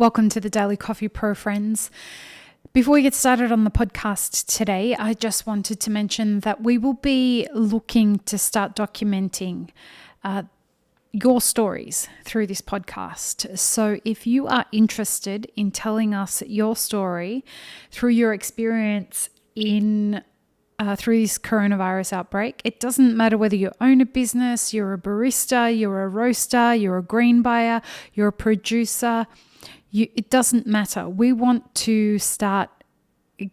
Welcome to the Daily Coffee Pro, friends. Before we get started on the podcast today, I just wanted to mention that we will be looking to start documenting your stories through this podcast. So if you are interested in telling us your story through your experience through this coronavirus outbreak, it doesn't matter whether you own a business, you're a barista, you're a roaster, you're a green buyer, you're a producer, it doesn't matter. We want to start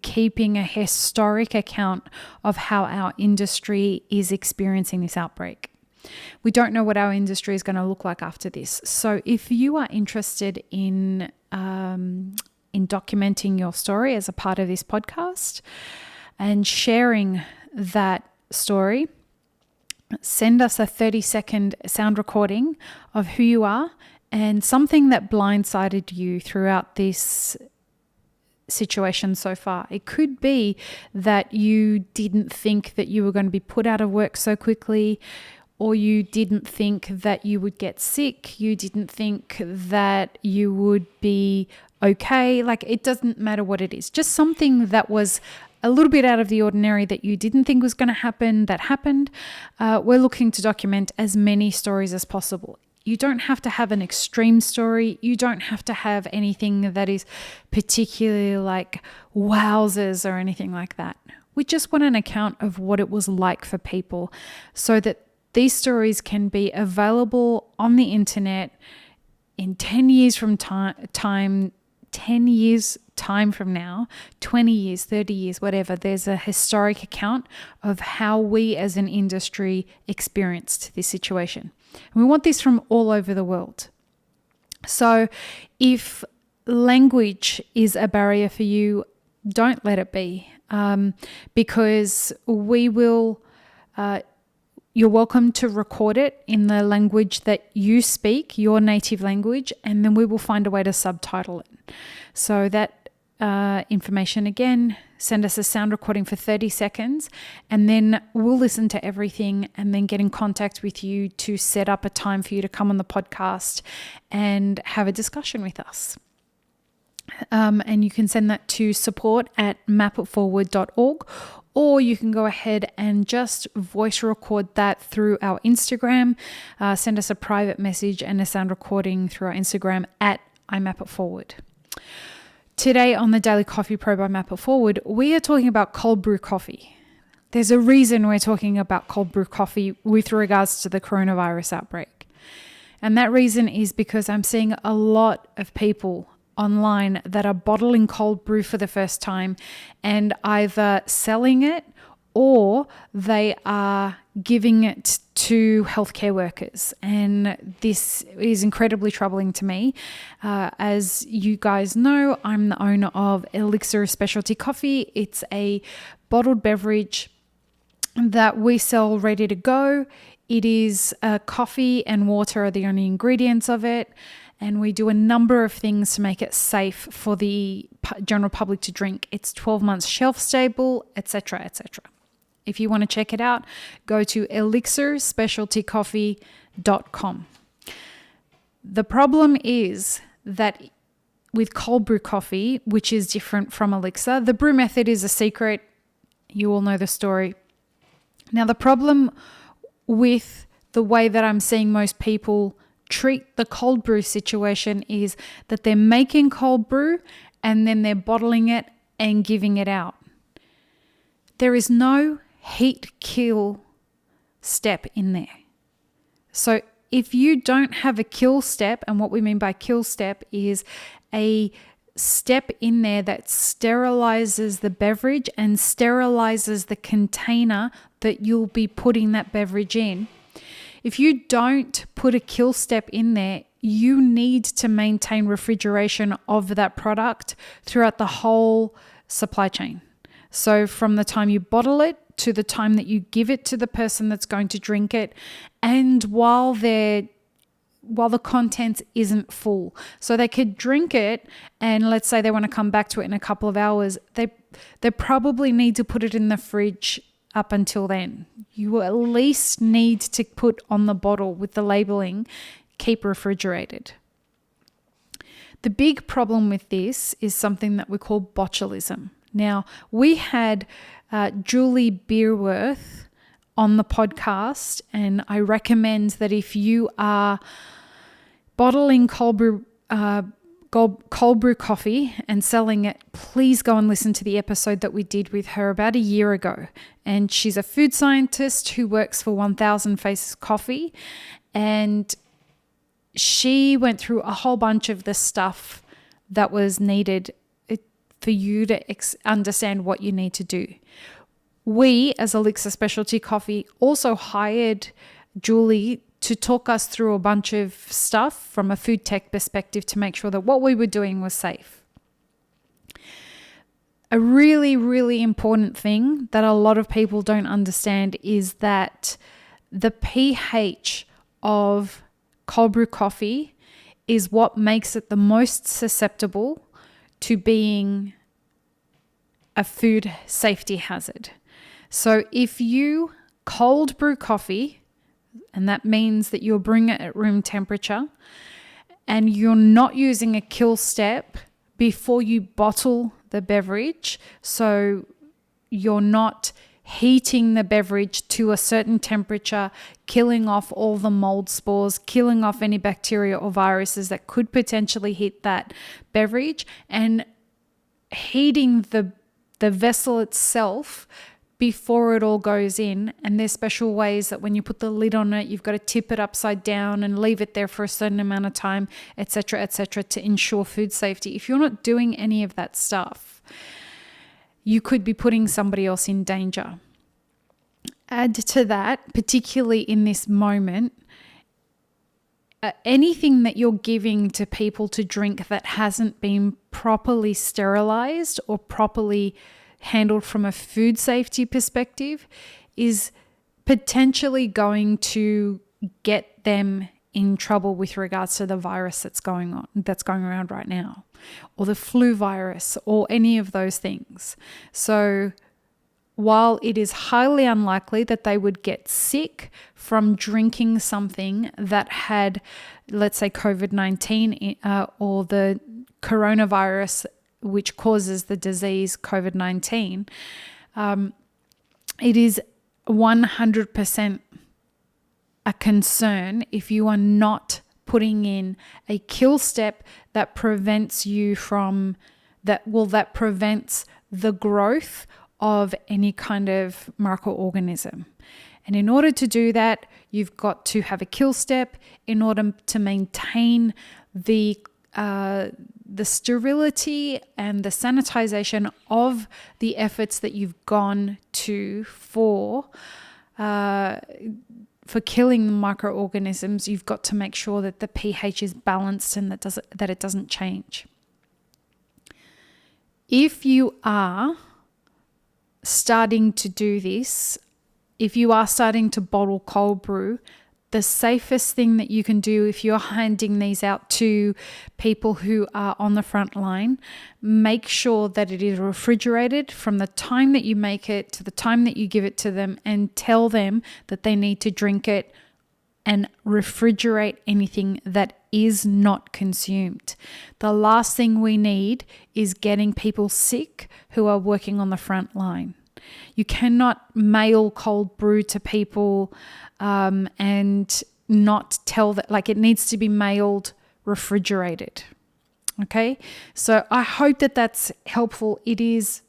keeping a historic account of how our industry is experiencing this outbreak. We don't know what our industry is going to look like after this. So if you are interested in documenting your story as a part of this podcast and sharing that story, send us a 30-second sound recording of who you are and something that blindsided you throughout this situation so far. It could be that you didn't think that you were going to be put out of work so quickly, or you didn't think that you would get sick. You didn't think that you would be okay. Like, it doesn't matter what it is. Just something that was a little bit out of the ordinary that you didn't think was going to happen, that happened. We're looking to document as many stories as possible. You don't have to have an extreme story. You don't have to have anything that is particularly like wowzers or anything like that. We just want an account of what it was like for people so that these stories can be available on the internet in 10 years from 10 years time from now, 20 years, 30 years, whatever. There's a historic account of how we as an industry experienced this situation. And we want this from all over the world. So if language is a barrier for you, don't let it be, because we will, you're welcome to record it in the language that you speak, your native language, and then we will find a way to subtitle it. So that information, again, send us a sound recording for 30 seconds, and then we'll listen to everything and then get in contact with you to set up a time for you to come on the podcast and have a discussion with us. And you can send that to support@mapitforward.org, or you can go ahead and just voice record that through our Instagram. Send us a private message and a sound recording through our Instagram @imapitforward. Today on the Daily Coffee Pro by Map It Forward, we are talking about cold brew coffee. There's a reason we're talking about cold brew coffee with regards to the coronavirus outbreak. And that reason is because I'm seeing a lot of people online that are bottling cold brew for the first time and either selling it or they are giving it to healthcare workers. And this is incredibly troubling to me. As you guys know, I'm the owner of Elixir Specialty Coffee. It's a bottled beverage that we sell ready to go. It is coffee and water are the only ingredients of it. And we do a number of things to make it safe for the general public to drink. It's 12 months shelf stable, etc., etc. If you want to check it out, go to elixirspecialtycoffee.com. The problem is that with cold brew coffee, which is different from Elixir, the brew method is a secret. You all know the story. Now, the problem with the way that I'm seeing most people treat the cold brew situation is that they're making cold brew and then they're bottling it and giving it out. There is no heat kill step in there. So if you don't have a kill step, and what we mean by kill step is a step in there that sterilizes the beverage and sterilizes the container that you'll be putting that beverage in. If you don't put a kill step in there, you need to maintain refrigeration of that product throughout the whole supply chain. So from the time you bottle it to the time that you give it to the person that's going to drink it, and while the content isn't full. So they could drink it, and let's say they want to come back to it in a couple of hours, they probably need to put it in the fridge up until then. You will at least need to put on the bottle with the labeling, keep refrigerated. The big problem with this is something that we call botulism. Now, we had Julie Beerworth on the podcast, and I recommend that if you are bottling cold brew coffee and selling it, please go and listen to the episode that we did with her about a year ago. And she's a food scientist who works for 1000 Faces Coffee, and she went through a whole bunch of the stuff that was needed for you to understand what you need to do. We, as Elixir Specialty Coffee, also hired Julie to talk us through a bunch of stuff from a food tech perspective to make sure that what we were doing was safe. A really, really important thing that a lot of people don't understand is that the pH of cold brew coffee is what makes it the most susceptible to being a food safety hazard. So if you cold brew coffee, and that means that you're brewing it at room temperature, and you're not using a kill step before you bottle the beverage, so you're not heating the beverage to a certain temperature, killing off all the mold spores, killing off any bacteria or viruses that could potentially hit that beverage, and heating the vessel itself before it all goes in. And there's special ways that when you put the lid on it, you've got to tip it upside down and leave it there for a certain amount of time, etc., to ensure food safety. If you're not doing any of that stuff, you could be putting somebody else in danger. Add to that, particularly in this moment, anything that you're giving to people to drink that hasn't been properly sterilized or properly handled from a food safety perspective is potentially going to get them in trouble with regards to the virus that's going around right now, or the flu virus, or any of those things. So while it is highly unlikely that they would get sick from drinking something that had, let's say, COVID-19 or the coronavirus, which causes the disease COVID-19, it is 100% a concern if you are not putting in a kill step that prevents you from that prevents the growth of any kind of microorganism. And in order to do that, you've got to have a kill step in order to maintain the sterility and the sanitization of the efforts that you've gone to for killing the microorganisms. You've got to make sure that the pH is balanced and that it doesn't change. If you are starting to do this, if you are starting to bottle cold brew, the safest thing that you can do if you're handing these out to people who are on the front line, make sure that it is refrigerated from the time that you make it to the time that you give it to them, and tell them that they need to drink it and refrigerate anything that is not consumed. The last thing we need is getting people sick who are working on the front line. You cannot mail cold brew to people and not tell that, like, it needs to be mailed refrigerated. Okay, so I hope that that's helpful. It is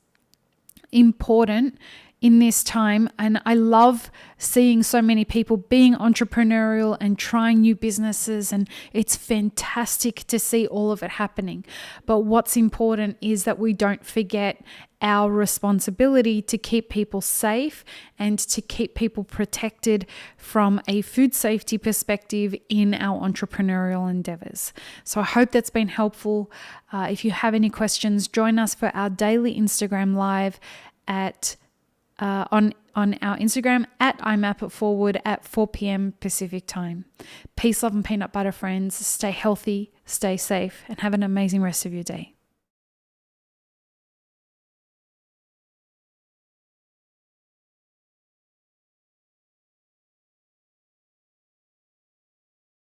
important in this time, and I love seeing so many people being entrepreneurial and trying new businesses, and it's fantastic to see all of it happening. But what's important is that we don't forget our responsibility to keep people safe and to keep people protected from a food safety perspective in our entrepreneurial endeavors. So I hope that's been helpful. If you have any questions, join us for our daily Instagram live on our Instagram at imapitforward at 4 p.m. Pacific time. Peace, love, and peanut butter, friends. Stay healthy, stay safe, and have an amazing rest of your day.